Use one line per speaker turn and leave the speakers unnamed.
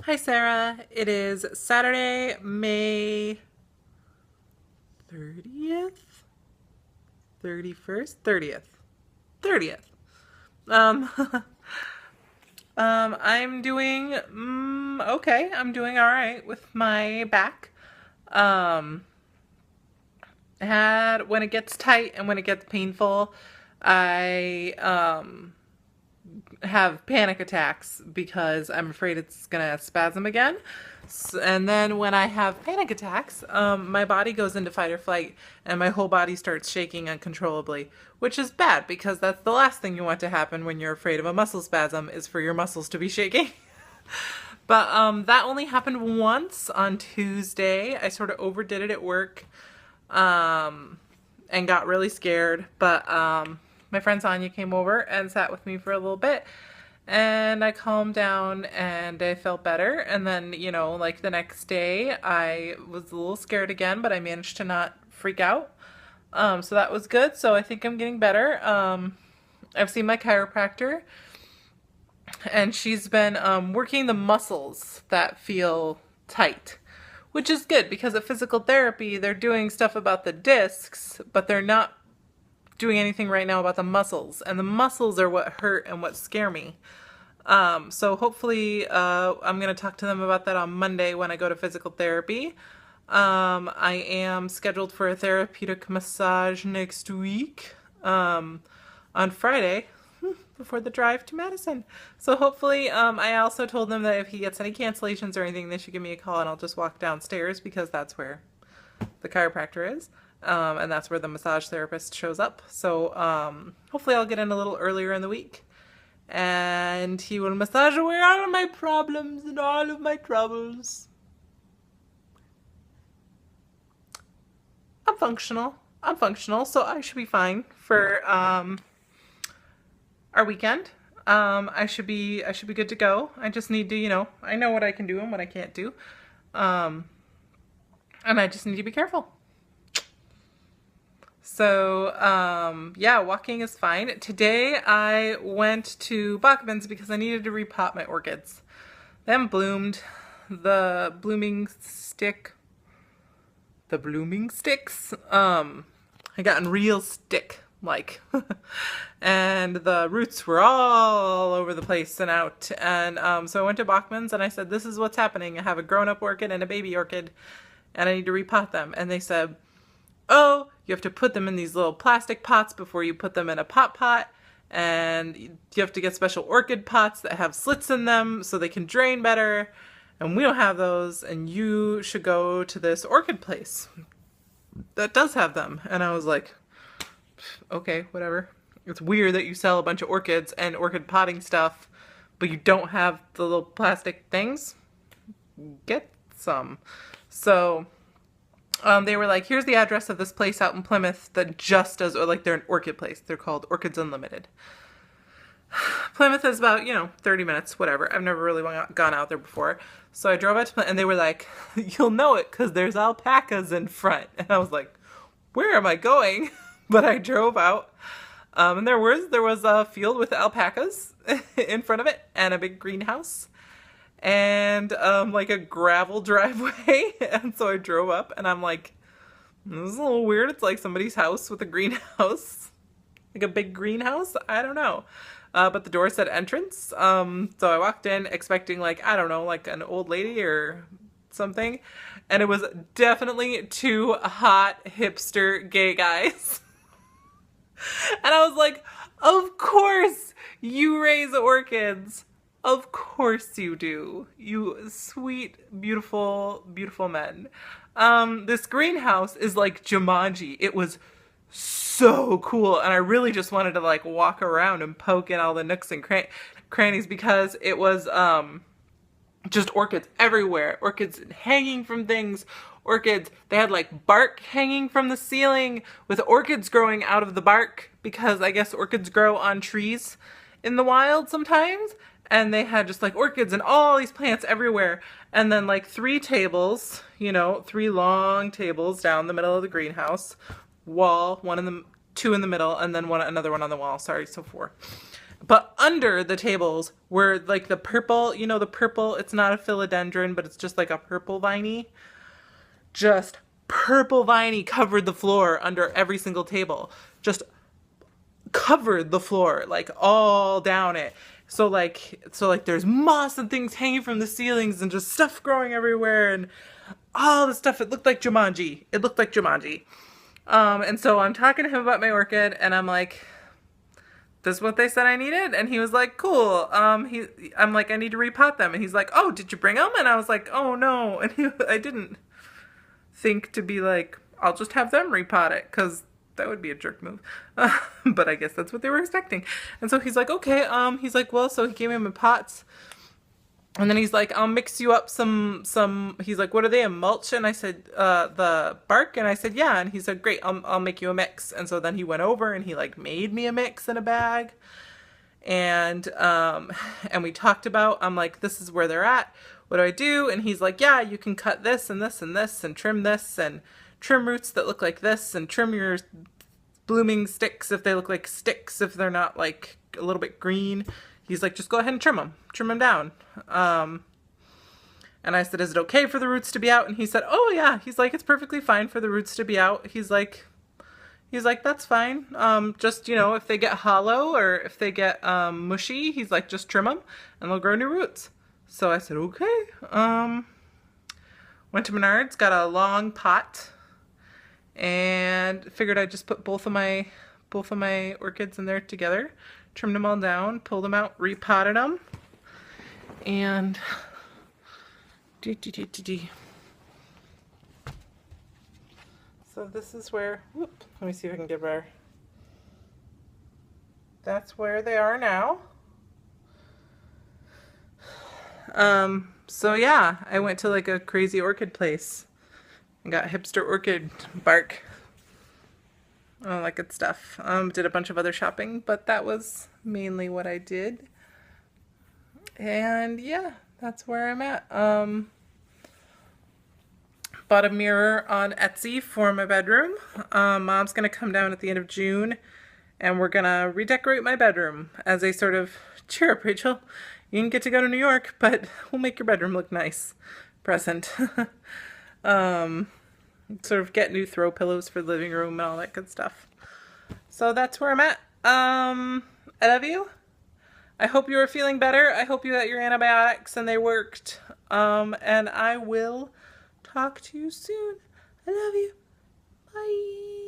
Hi, Sarah. It is Saturday, May 30th? 31st? 30th. 30th. Um, I'm doing okay. I'm doing all right with my back. Um, had when it gets tight and when it gets painful, I have panic attacks because I'm afraid it's gonna spasm again. And then when I have panic attacks, my body goes into fight or flight and my whole body starts shaking uncontrollably, which is bad because that's the last thing you want to happen when you're afraid of a muscle spasm is for your muscles to be shaking. But that only happened once on Tuesday. I sort of overdid it at work and got really scared. But my friend Sonia came over and sat with me for a little bit. And I calmed down and I felt better. And then, like the next day, I was a little scared again, but I managed to not freak out. So that was good. So I think I'm getting better. I've seen my chiropractor and she's been working the muscles that feel tight, which is good because at physical therapy, they're doing stuff about the discs, but they're not doing anything right now about the muscles. And the muscles are what hurt and what scare me. So hopefully I'm going to talk to them about that on Monday when I go to physical therapy. I am scheduled for a therapeutic massage next week on Friday before the drive to Madison. So hopefully, I also told them that if he gets any cancellations or anything, they should give me a call and I'll just walk downstairs because that's where the chiropractor is. And that's where the massage therapist shows up. So hopefully I'll get in a little earlier in the week. And he will massage away all of my problems and all of my troubles. I'm functional. So I should be fine for our weekend. I should be good to go. I just need to, I know what I can do and what I can't do. And I just need to be careful. So, yeah, walking is fine. Today I went to Bachman's because I needed to repot my orchids. They haven't bloomed. The blooming sticks, I gotten real stick-like. And the roots were all over the place and out. And so I went to Bachman's and I said, this is what's happening. I have a grown-up orchid and a baby orchid and I need to repot them. And they said, oh, you have to put them in these little plastic pots before you put them in a pot, and you have to get special orchid pots that have slits in them so they can drain better, and we don't have those, and you should go to this orchid place that does have them. And I was like, okay, whatever. It's weird that you sell a bunch of orchids and orchid potting stuff, but you don't have the little plastic things. Get some. So they were like, here's the address of this place out in Plymouth that just does, or like they're an orchid place. They're called Orchids Unlimited. Plymouth is about, 30 minutes, whatever. I've never really gone out there before. So I drove out to Plymouth and they were like, you'll know it because there's alpacas in front. And I was like, where am I going? But I drove out. And there was a field with alpacas in front of it and a big greenhouse. And like a gravel driveway. And so I drove up and I'm like, this is a little weird. It's like somebody's house with a greenhouse. Like a big greenhouse? I don't know. But the door said entrance. So I walked in expecting like, I don't know, like an old lady or something. And it was definitely two hot hipster gay guys. And I was like, of course you raise orchids. Of course you do. You sweet, beautiful, beautiful men. This greenhouse is like Jumanji. It was so cool. And I really just wanted to like walk around and poke in all the nooks and crannies because it was just orchids everywhere. Orchids hanging from things. Orchids, they had like bark hanging from the ceiling with orchids growing out of the bark because I guess orchids grow on trees in the wild sometimes. And they had just like orchids and all these plants everywhere. And then like three tables, three long tables down the middle of the greenhouse. Wall, two in the middle, and then another one on the wall. Sorry, so four. But under the tables were like the purple, you know, the purple, it's not a philodendron, but it's just like a purple viney. Just purple viney covered the floor under every single table. Just covered the floor, like all down it. So like there's moss and things hanging from the ceilings and just stuff growing everywhere and all the stuff. It looked like Jumanji. It looked like Jumanji. And so I'm talking to him about my orchid and I'm like, this is what they said I needed? And he was like, cool. I'm like, I need to repot them. And he's like, oh, did you bring them? And I was like, oh no. And I didn't think to be like, I'll just have them repot it, because that would be a jerk move. But I guess that's what they were expecting. And so he's like, okay. He's like, well, so he gave me my pots. And then he's like, I'll mix you up some, he's like, what are they, a mulch? And I said, the bark. And I said, yeah. And he said, great, I'll make you a mix. And so then he went over and he like made me a mix in a bag. And we talked about, I'm like, this is where they're at. What do I do? And he's like, yeah, you can cut this and this and this and trim this and trim roots that look like this and trim your blooming sticks if they look like sticks, if they're not like a little bit green. He's like, just go ahead and trim them down. And I said, is it okay for the roots to be out? And he said, oh yeah. He's like, it's perfectly fine for the roots to be out. He's like, that's fine. Just, you know, if they get hollow or if they get mushy, he's like, just trim them and they'll grow new roots. So I said, okay. Went to Menards, got a long pot, and figured I'd just put both of my orchids in there together. Trimmed them all down, pulled them out, repotted them, and so this is where, whoop, let me see if I can get better. That's where they are now. So yeah, I went to like a crazy orchid place and got hipster orchid bark. All that good stuff. Did a bunch of other shopping, but that was mainly what I did. And yeah, that's where I'm at. Bought a mirror on Etsy for my bedroom. Mom's gonna come down at the end of June and we're gonna redecorate my bedroom as a sort of, cheer up, Rachel. You didn't get to go to New York, but we'll make your bedroom look nice present. Sort of get new throw pillows for the living room and all that good stuff. So that's where I'm at. I love you. I hope you are feeling better. I hope you got your antibiotics and they worked. And I will talk to you soon. I love you. Bye.